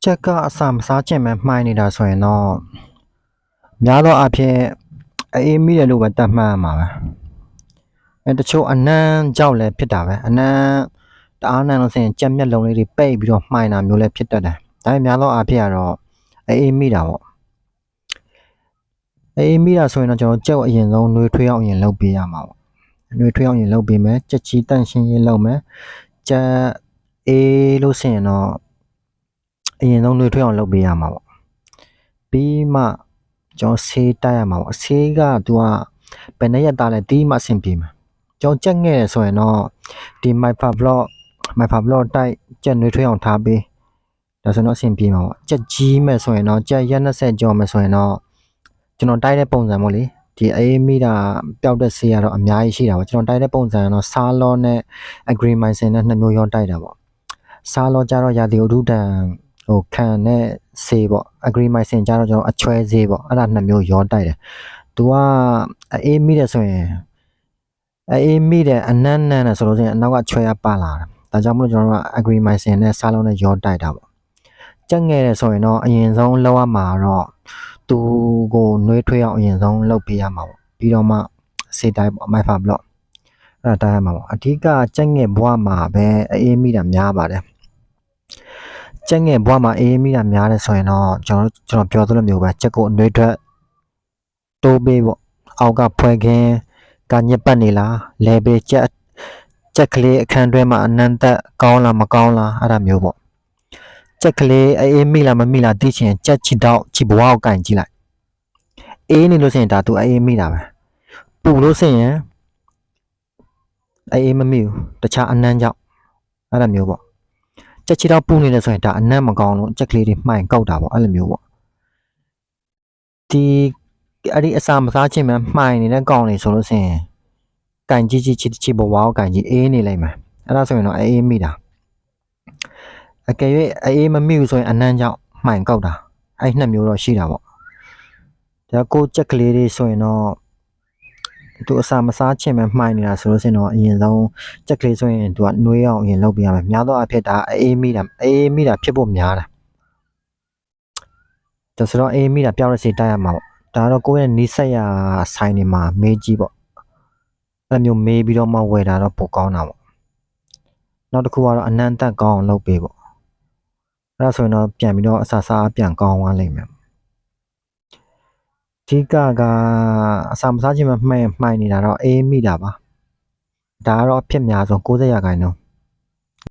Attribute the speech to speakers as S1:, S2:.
S1: ချက်ကအစာမစားခြင်းပဲမှိုင်းနေတာဆိုရင်တော့များသောအားဖြင့်အေးမိတယ်လို့ပဲတတ်မှတ်ရမှာပဲတချို့အနံ့ကြောက်လည်းဖြစ်တာပဲအနံ့တအားနံလို့ဆိုရင်ကြက်မျက်လုံးလေးတွေပိတ်ပြီးတော့မှိုင်းတာမျိုးလည်းဖြစ်တတ်တယ်ဒါပေမဲ့များသောအားဖြင့်ကတော့အေးမိတာပေါ့အေးမိတာဆိုရင်တော့ကျွန်တော်ကြက်အရင်ဆုံးနှွေးထွေးအောင်အရင်လုပ်ပေးရမှာပေါ့နှွေးထွေးအောင်အရင်လုပ်ပေးမယ်ကြက်ချီတန့်ရှင်းရေးလုပ်မယ်ကြက်အေးလို့ဆိုရင်တော့အရင်ဆုံးနှွေးထွေးအောင်လုပ်ပေးရမှာပေါ့ပြီးမှကျွန်တော်ဆေးတိုက်ရမှာပေါ့ဆေးကသူကဘယ်နဲ့ရတာလဲတီးမှအဆင်ပြေမှာကျွန်တော်ကြက်ငဲ့ဆိုရင်တော့ဒီ myfablock တိုက်ကြက်နှွေးထွေးအောင်ထားပေးဒါဆိုတော့အဆင်ပြေမှာပေါ့ကြက်ကြီးမဲ့ဆိုရင်တော့ကြက်ရက်20ကျော်မဲ့ဆိုရင်တော့ကျွန်တော်တိုက်တဲ့ပုံစံပေါ့လေဒီအေးမိတာပျောက်တဲ့ဆေးကတော့အများကြီးရှိတာပေါ့ကျွန်တော်တိုက်တဲ့ပုံစံကတော့ဆာလောနဲ့ agrimycin နဲ့နှစ်မျိုးရောတိုက်တာပေါ့ဆာလောကြတော့ရာသီဥတုတန်ဟိုခံနဲ့ဆေးပေါ့ agrimycin ကြတော့ကျွန်တော်အချွဲဆေးပေါ့အဲ့ဒါနှစ်မျိုးရောတိုက်တယ်သူကအေးမိတယ်ဆိုရင်အေးမိတယ်အနံ့နဲ့ဆိုလို့ရှိရင်အနောက်ကချွဲရပါလာတယ်ဒါကြောင့်မလို့ကျွန်တော်တို့က agrimycin နဲ့ဆာလောနဲ့ရောတိုက်တာပေါ့ကြက်ငယ်တယ်ဆိုရင်တော့အရင်ဆုံးလောက်ရမှာတော့သူကိုနှွေးထွေးအောင်အရင်ဆုံးလုပ်ပေးရမှာပေါ့ပြီးတော့မှဆေးတိုက်ပေါ့ myfablock အဲ့ဒါတိုက်ရမှာပေါ့အဓိကကြက်ငယ်ဘွားမှာပဲအေးမိတာများပါတယ်ကြက်ငယ်ဘွားမှာအေးမိတာများတယ်ဆိုရင်တော့ကျွန်တော်ပြောသလိုမျိုးပဲကြက်ကိုအနှွေးထွက်တိုးပေးပေါ့အောက်ကဖွဲခင်းကညစ်ပတ်နေလားလဲပေးကြက်ကလေးအခန်းတွဲမှာအနံ့သက်ကောင်းလားမကောင်းလားအဲ့ဒါမျိုးပေါ့ကြက်ကလေးအေးမိလားမမိလားသိချင်ကြက်ချီတော့ချီဘွားကိုကင်ကြည့်လိုက်အေးနေလို့ဆိုရင်ဒါသူအေးမိတာပဲပူလို့ဆိုရင်အေးမမိဘူးတခြားအနံ့ကြောင့်အဲ့လိုမျိုးပေါ့ကြက်ချီတော့ပူနေတယ်ဆိုရင်ဒါအနံ့မကောင်းလို့ကြက်ကလေးတွေမှိုင်ကောက်တာပေါ့အဲ့လိုမျိုးပေါ့ဒီအဲ့ဒီအစာမစားခြင်းပဲမှိုင်နေတဲ့ကောင်တွေဆိုလို့ဆိုရင်ကင်ကြီးချီဘွားကိုကင်ကြီးအေးနေလိုက်မယ်အဲ့ဒါဆိုရင်တော့အေးမိတာအကယ်၍အေးမမိဘူးဆိုရင်အနံ့ကြောင့်မှိုင်ကောက်တာအဲ့နှစ်မျိုးတော့ရှိတာပေါ့ဒါကိုကြက်ကလေးတွေဆိုရင်တော့သူအစာမစားခြင်းပဲမှိုင်နေတာဆိုလို့ရှိရင်တော့အရင်ဆုံးကြက်ကလေးဆိုရင်သူကနှွေးအောင်အရင်လုပ်ပြရမယ်များသောအားဖြင့်ဒါအေးမိတာဖြစ်ဖို့များတာဒါဆိုတော့အေးမိတာပျောက်တဲ့စိတ်တိုက်ရမှာပေါ့ဒါတော့ကိုယ့်ရဲ့နီးစက်ရာဆိုင်တွေမှာမေးကြည့်ပေါ့အဲ့လိုမျိုးမေးပြီးတော့မှဝယ်တာတော့ပိုကောင်းတာပေါ့နောက်တစ်ခုကတော့အနံ့သက်ကောင်းအောင်လုပ်ပေးပေါ့အဲ့ဒါဆိုရင်တော့ပြန်ပြီးတော့အစာစားပြန်ကောင်းသွားလိမ့်မယ်အဓိကကအစာမစားခြင်းမှမှိုင်နေတာတော့အေးမိတာပါဒါကတော့အဖြစ်များဆုံး90%နော်